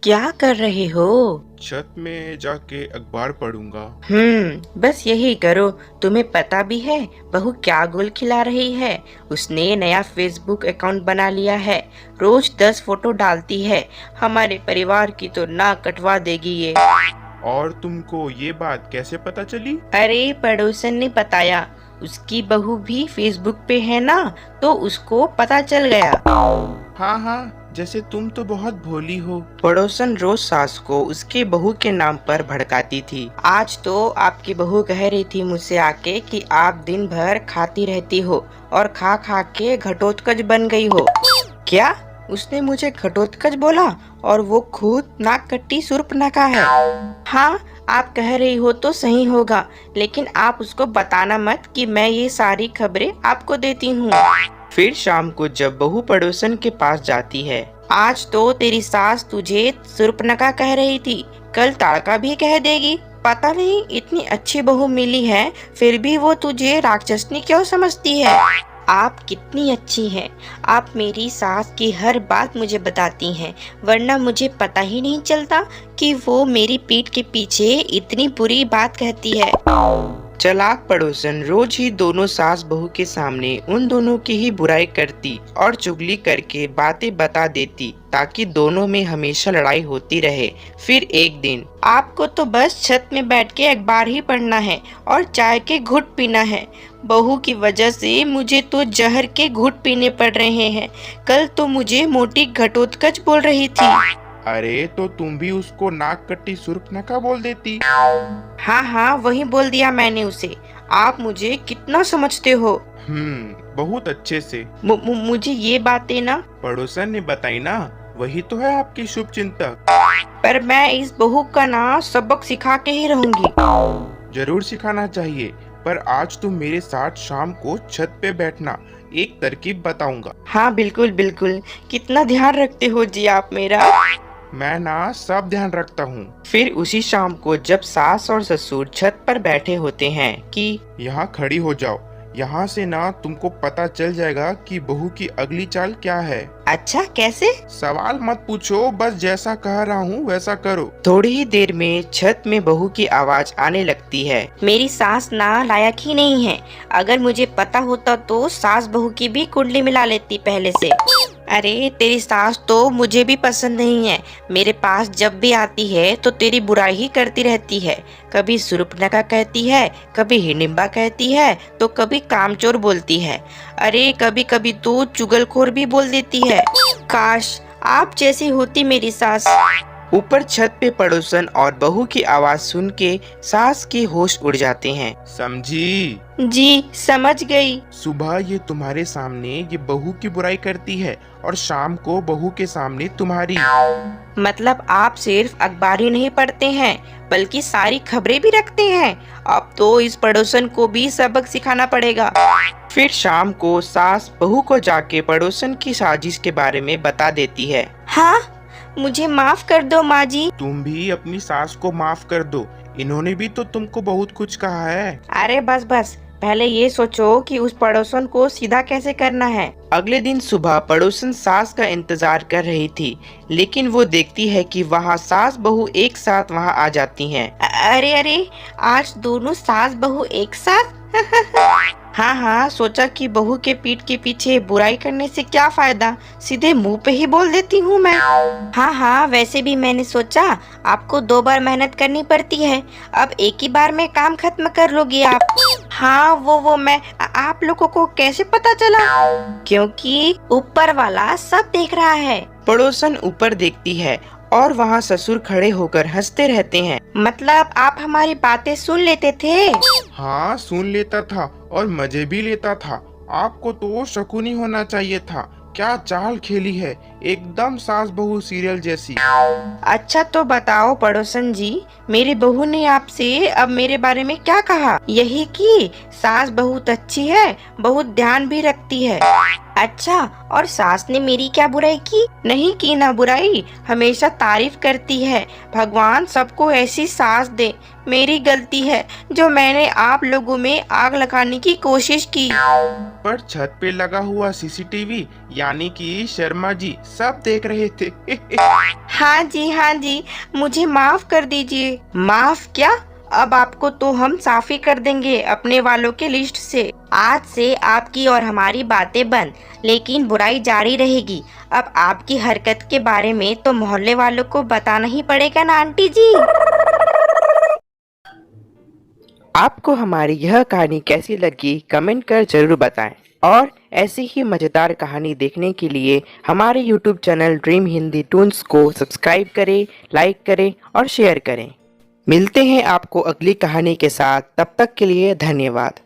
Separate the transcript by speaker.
Speaker 1: क्या कर रहे हो?
Speaker 2: छत में जाके अखबार पढ़ूंगा।
Speaker 1: बस यही करो। तुम्हें पता भी है बहू क्या गुल खिला रही है? उसने नया फेसबुक अकाउंट बना लिया है। रोज 10 फोटो डालती है। हमारे परिवार की तो नाक कटवा देगी ये।
Speaker 2: और तुमको ये बात कैसे पता चली?
Speaker 1: अरे पड़ोसन ने बताया। उसकी बहू भी फेसबुक पे है ना, तो उसको पता चल गया।
Speaker 2: हाँ हाँ, जैसे तुम तो बहुत भोली हो।
Speaker 1: पड़ोसन रोज सास को उसके बहू के नाम पर भड़काती थी। आज तो आपकी बहू कह रही थी मुझसे आके कि आप दिन भर खाती रहती हो और खा खा के घटोत्कच बन गई हो। क्या? उसने मुझे घटोत्कच बोला? और वो खुद नाक कट्टी शूर्पणखा है। हाँ, आप कह रही हो तो सही होगा, लेकिन आप उसको बताना मत कि मैं ये सारी खबरें आपको देती हूँ। फिर शाम को जब बहू पड़ोसन के पास जाती है, आज तो तेरी सास तुझे शूर्पणखा कह रही थी, कल ताड़का भी कह देगी। पता नहीं इतनी अच्छी बहू मिली है, फिर भी वो तुझे राक्षसनी क्यों समझती है? आप कितनी अच्छी हैं। आप मेरी सास की हर बात मुझे बताती हैं, वरना मुझे पता ही नहीं चलता कि वो मेरी पीठ के पीछे इतनी बुरी बात कहती है। चालाक पड़ोसन रोज ही दोनों सास बहू के सामने उन दोनों की ही बुराई करती और चुगली करके बातें बता देती, ताकि दोनों में हमेशा लड़ाई होती रहे। फिर एक दिन, आपको तो बस छत में बैठ के अखबार ही पढ़ना है और चाय के घुट पीना है। बहू की वजह से मुझे तो जहर के घुट पीने पड़ रहे हैं। कल तो मुझे मोटी घटोत्कच बोल रही थी।
Speaker 2: अरे तो तुम भी उसको नाक कट्टी शूर्पणखा बोल देती।
Speaker 1: हाँ हाँ, वही बोल दिया मैंने उसे। आप मुझे कितना समझते हो?
Speaker 2: बहुत अच्छे से।
Speaker 1: मुझे ये बातें ना
Speaker 2: पड़ोसन ने बताई ना, वही तो है आपकी शुभ चिंतक।
Speaker 1: पर मैं इस बहू का ना सबक सिखा के ही रहूंगी।
Speaker 2: जरूर सिखाना चाहिए, पर आज तुम मेरे साथ शाम को छत पे बैठना, एक तरकीब बताऊंगा।
Speaker 1: हाँ बिल्कुल बिल्कुल। कितना ध्यान रखते हो जी आप मेरा।
Speaker 2: मैं ना सब ध्यान रखता हूँ।
Speaker 1: फिर उसी शाम को जब सास और ससुर छत पर बैठे होते हैं कि
Speaker 2: यहाँ खड़ी हो जाओ, यहाँ से ना तुमको पता चल जाएगा कि बहू की अगली चाल क्या है।
Speaker 1: अच्छा कैसे?
Speaker 2: सवाल मत पूछो, बस जैसा कह रहा हूँ वैसा करो।
Speaker 1: थोड़ी ही देर में छत में बहू की आवाज आने लगती है। मेरी सास ना लायक ही नहीं है। अगर मुझे पता होता तो सास बहू की भी कुंडली मिला लेती पहले से। अरे तेरी सास तो मुझे भी पसंद नहीं है। मेरे पास जब भी आती है तो तेरी बुराई ही करती रहती है। कभी शूर्पणखा कहती है, कभी हिडिंबा कहती है, तो कभी कामचोर बोलती है। अरे कभी कभी तो चुगलखोर भी बोल देती है। काश आप जैसी होती मेरी सास। ऊपर छत पे पड़ोसन और बहू की आवाज सुन के सास के होश उड़ जाते हैं।
Speaker 2: समझी?
Speaker 1: जी समझ गई।
Speaker 2: सुबह ये तुम्हारे सामने ये बहू की बुराई करती है और शाम को बहू के सामने तुम्हारी।
Speaker 1: मतलब आप सिर्फ अखबार ही नहीं पढ़ते हैं, बल्कि सारी खबरें भी रखते हैं। अब तो इस पड़ोसन को भी सबक सिखाना पड़ेगा। फिर शाम को सास बहू को जाके पड़ोसन की साजिश के बारे में बता देती है। हाँ, मुझे माफ कर दो माँ जी।
Speaker 2: तुम भी अपनी सास को माफ कर दो, इन्होंने भी तो तुमको बहुत कुछ कहा है।
Speaker 1: अरे बस बस, पहले ये सोचो कि उस पड़ोसन को सीधा कैसे करना है। अगले दिन सुबह पड़ोसन सास का इंतजार कर रही थी, लेकिन वो देखती है कि वहाँ सास बहू एक साथ वहाँ आ जाती हैं। अरे अरे, आज दोनों सास बहू एक साथ। हाँ हाँ, सोचा कि बहू के पीठ के पीछे बुराई करने से क्या फायदा, सीधे मुंह पे ही बोल देती हूँ मैं। हाँ हाँ, वैसे भी मैंने सोचा आपको 2 बार मेहनत करनी पड़ती है, अब एक ही बार में काम खत्म कर लोगी आप। हाँ वो मैं आप लोगों को कैसे पता चला? क्योंकि ऊपर वाला सब देख रहा है। पड़ोसन ऊपर देखती है और वहाँ ससुर खड़े होकर हंसते रहते हैं। मतलब आप हमारी बातें सुन लेते थे?
Speaker 2: हाँ सुन लेता था और मजे भी लेता था। आपको तो शकुनी होना चाहिए था। क्या चाल खेली है, एकदम सास बहू सीरियल जैसी।
Speaker 1: अच्छा तो बताओ पड़ोसन जी, मेरी बहू ने आपसे अब मेरे बारे में क्या कहा? यही कि सास बहुत अच्छी है, बहुत ध्यान भी रखती है। अच्छा, और सास ने मेरी क्या बुराई की? नहीं की ना बुराई, हमेशा तारीफ करती है। भगवान सबको ऐसी सास दे। मेरी गलती है जो मैंने आप लोगों में आग लगाने की कोशिश की।
Speaker 2: पर छत पे लगा हुआ सीसीटीवी यानी कि शर्मा जी सब देख रहे थे।
Speaker 1: हाँ जी, मुझे माफ कर दीजिए। माफ क्या? अब आपको तो हम साफी कर देंगे अपने वालों के लिस्ट से। आज से आपकी और हमारी बातें बंद, लेकिन बुराई जारी रहेगी। अब आपकी हरकत के बारे में तो मोहल्ले वालों को बताना ही पड़ेगा ना आंटी जी। आपको हमारी यह कहानी कैसी लगी कमेंट कर जरूर बताएं, और ऐसी ही मज़ेदार कहानी देखने के लिए हमारे YouTube channel dream Hindi Toons को सब्सक्राइब करें, लाइक करें और शेयर करें। मिलते हैं आपको अगली कहानी के साथ, तब तक के लिए धन्यवाद।